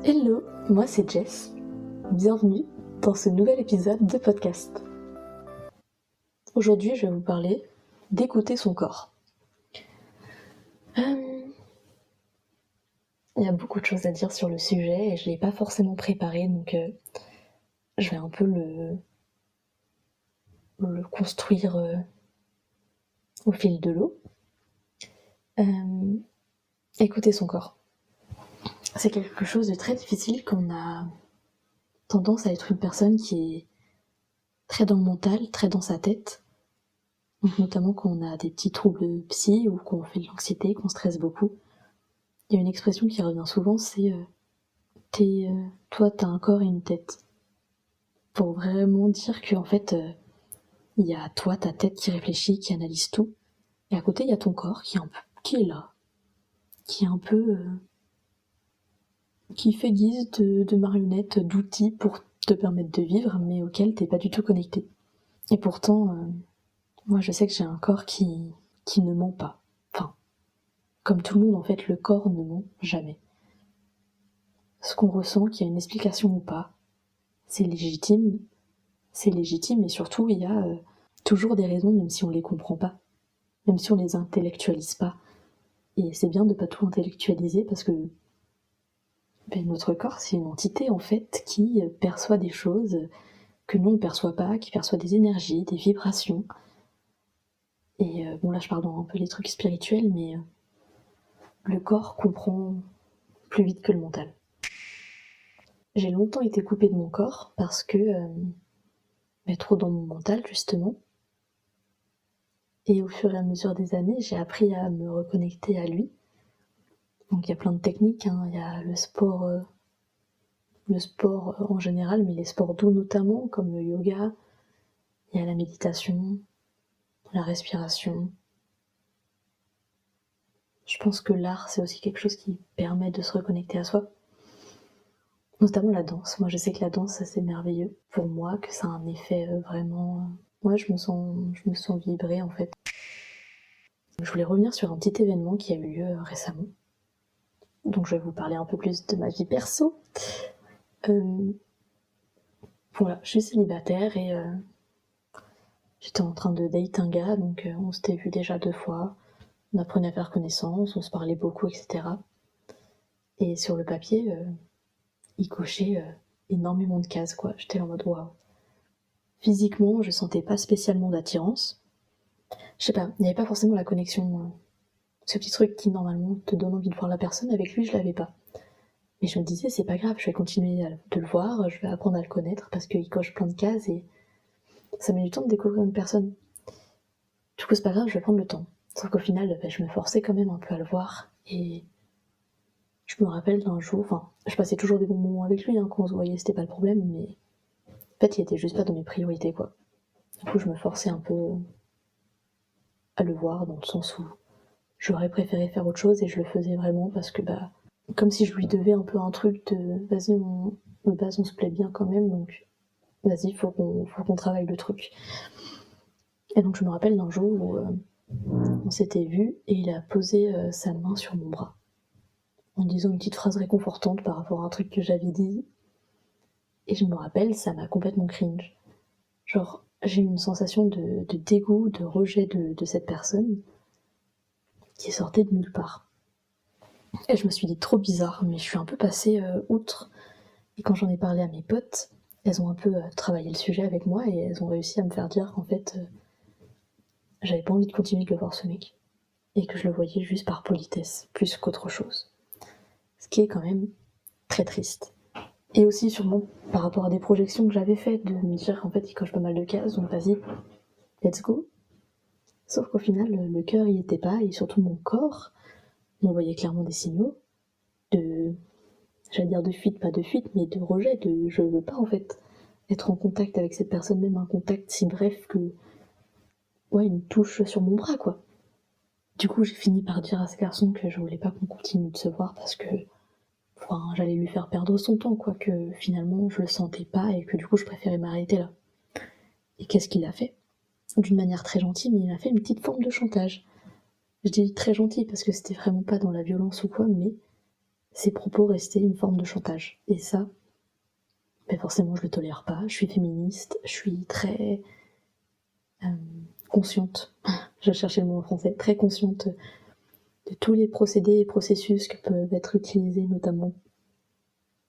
Hello, moi c'est Jess. Bienvenue dans ce nouvel épisode de podcast. Aujourd'hui, je vais vous parler d'écouter son corps. Il y a beaucoup de choses à dire sur le sujet et je ne l'ai pas forcément préparé, donc je vais un peu le construire au fil de l'eau. Écouter son corps. C'est quelque chose de très difficile quand on a tendance à être une personne qui est très dans le mental, très dans sa tête. Donc notamment quand on a des petits troubles psy ou qu'on fait de l'anxiété, qu'on stresse beaucoup. Il y a une expression qui revient souvent, c'est toi t'as un corps et une tête. Pour vraiment dire qu'en fait, il y a toi, ta tête qui réfléchit, qui analyse tout. Et à côté, il y a ton corps qui est là, qui est un peu... qui fait guise de marionnette, d'outils pour te permettre de vivre, mais auquel t'es pas du tout connecté. Et pourtant, moi je sais que j'ai un corps qui ne ment pas. Enfin, comme tout le monde en fait, le corps ne ment jamais. Ce qu'on ressent, qu'il y a une explication ou pas, c'est légitime et surtout il y a toujours des raisons même si on les comprend pas, même si on les intellectualise pas. Et c'est bien de pas tout intellectualiser parce que notre corps c'est une entité en fait qui perçoit des choses que nous on perçoit pas, qui perçoit des énergies, des vibrations. Et bon là je parle dans un peu les trucs spirituels, mais le corps comprend plus vite que le mental. J'ai longtemps été coupée de mon corps parce que trop dans mon mental justement. Et au fur et à mesure des années, j'ai appris à me reconnecter à lui. Donc il y a plein de techniques, il y a le sport en général, mais les sports doux notamment, comme le yoga, il y a la méditation, la respiration. Je pense que l'art, c'est aussi quelque chose qui permet de se reconnecter à soi. Notamment la danse. Moi je sais que la danse, c'est merveilleux pour moi, que ça a un effet vraiment... Ouais, je me sens vibrer en fait. Je voulais revenir sur un petit événement qui a eu lieu récemment. Donc je vais vous parler un peu plus de ma vie perso. Voilà, je suis célibataire et j'étais en train de date un gars, donc on s'était vu déjà 2 fois. On apprenait à faire connaissance, on se parlait beaucoup, etc. Et sur le papier, il cochait énormément de cases, quoi. J'étais en mode waouh. Physiquement, je sentais pas spécialement d'attirance. Je sais pas, il n'y avait pas forcément la connexion. Ce petit truc qui normalement te donne envie de voir la personne, avec lui je l'avais pas. Mais je me disais, c'est pas grave, je vais continuer de le voir, je vais apprendre à le connaître parce qu'il coche plein de cases et ça met du temps de découvrir une personne. Du coup, c'est pas grave, je vais prendre le temps. Sauf qu'au final, je me forçais quand même un peu à le voir et je me rappelle d'un jour, je passais toujours des bons moments avec lui, quand on se voyait, c'était pas le problème, mais en fait, il était juste pas dans mes priorités, quoi. Du coup, je me forçais un peu à le voir dans le sens où j'aurais préféré faire autre chose et je le faisais vraiment parce que, comme si je lui devais un peu un truc de vas-y, de base, on se plaît bien quand même, donc vas-y, faut qu'on travaille le truc. Et donc, je me rappelle d'un jour où on s'était vu et il a posé sa main sur mon bras en disant une petite phrase réconfortante par rapport à un truc que j'avais dit. Et je me rappelle, ça m'a complètement cringe. Genre, j'ai eu une sensation de dégoût, de rejet de cette personne qui sortait de nulle part. Et je me suis dit trop bizarre, mais je suis un peu passée outre. Et quand j'en ai parlé à mes potes, elles ont un peu travaillé le sujet avec moi et elles ont réussi à me faire dire qu'en fait, j'avais pas envie de continuer de le voir ce mec. Et que je le voyais juste par politesse, plus qu'autre chose. Ce qui est quand même très triste. Et aussi sûrement par rapport à des projections que j'avais faites, de me dire qu'en fait il coche pas mal de cases, donc vas-y, let's go. Sauf qu'au final, le cœur y était pas, et surtout mon corps m'envoyait clairement des signaux de, j'allais dire de fuite, pas de fuite, mais de rejet, de je veux pas en fait être en contact avec cette personne, même un contact si bref que, ouais, une touche sur mon bras, quoi. Du coup, j'ai fini par dire à ce garçon que je voulais pas qu'on continue de se voir parce que j'allais lui faire perdre son temps, quoi, que finalement je le sentais pas et que du coup je préférais m'arrêter là. Et qu'est-ce qu'il a fait? D'une manière très gentille, mais il m'a fait une petite forme de chantage. Je dis très gentil parce que c'était vraiment pas dans la violence ou quoi, mais ces propos restaient une forme de chantage. Et ça, ben forcément je le tolère pas, je suis féministe, je suis très consciente, je cherchais le mot en français, très consciente de tous les procédés et processus que peuvent être utilisés notamment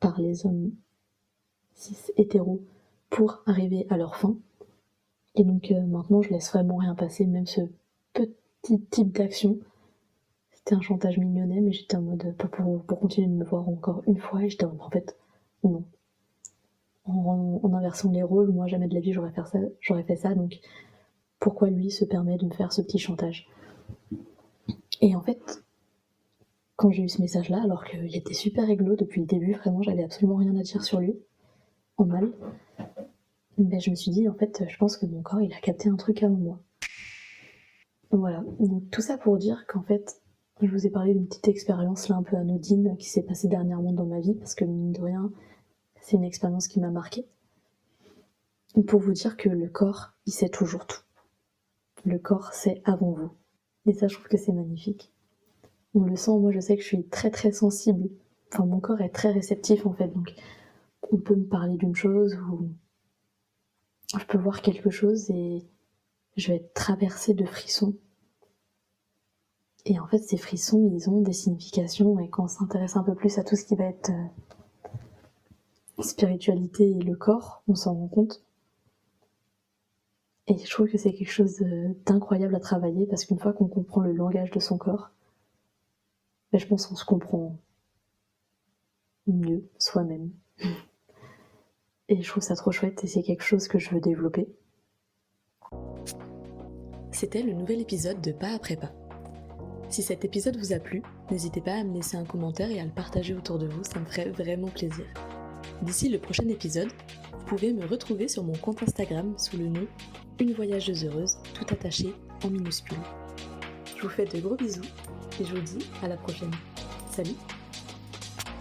par les hommes cis hétéros pour arriver à leur fin. Et donc maintenant je laisse vraiment rien passer, même ce petit type d'action. C'était un chantage mignonnet, mais j'étais en mode pour continuer de me voir encore une fois, et j'étais en fait non. En inversant les rôles, moi jamais de la vie j'aurais fait ça, donc pourquoi lui se permet de me faire ce petit chantage? Et en fait, quand j'ai eu ce message-là, alors qu'il était super réglo depuis le début, vraiment j'avais absolument rien à dire sur lui, en mal, ben je me suis dit en fait je pense que mon corps il a capté un truc avant moi. Voilà, donc tout ça pour dire qu'en fait je vous ai parlé d'une petite expérience là un peu anodine qui s'est passée dernièrement dans ma vie, parce que mine de rien c'est une expérience qui m'a marquée. Pour vous dire que le corps il sait toujours tout. Le corps c'est avant vous. Et ça je trouve que c'est magnifique. On le sent, moi je sais que je suis très très sensible. Enfin mon corps est très réceptif en fait, donc on peut me parler d'une chose ou je peux voir quelque chose et je vais être traversée de frissons. Et en fait ces frissons ils ont des significations, et quand on s'intéresse un peu plus à tout ce qui va être spiritualité et le corps, on s'en rend compte. Et je trouve que c'est quelque chose d'incroyable à travailler, parce qu'une fois qu'on comprend le langage de son corps, ben je pense qu'on se comprend mieux soi-même. Et je trouve ça trop chouette, et c'est quelque chose que je veux développer. C'était le nouvel épisode de Pas après pas. Si cet épisode vous a plu, n'hésitez pas à me laisser un commentaire et à le partager autour de vous, ça me ferait vraiment plaisir. D'ici le prochain épisode, vous pouvez me retrouver sur mon compte Instagram sous le nom Une voyageuse heureuse, tout attaché en minuscule. Je vous fais de gros bisous et je vous dis à la prochaine. Salut!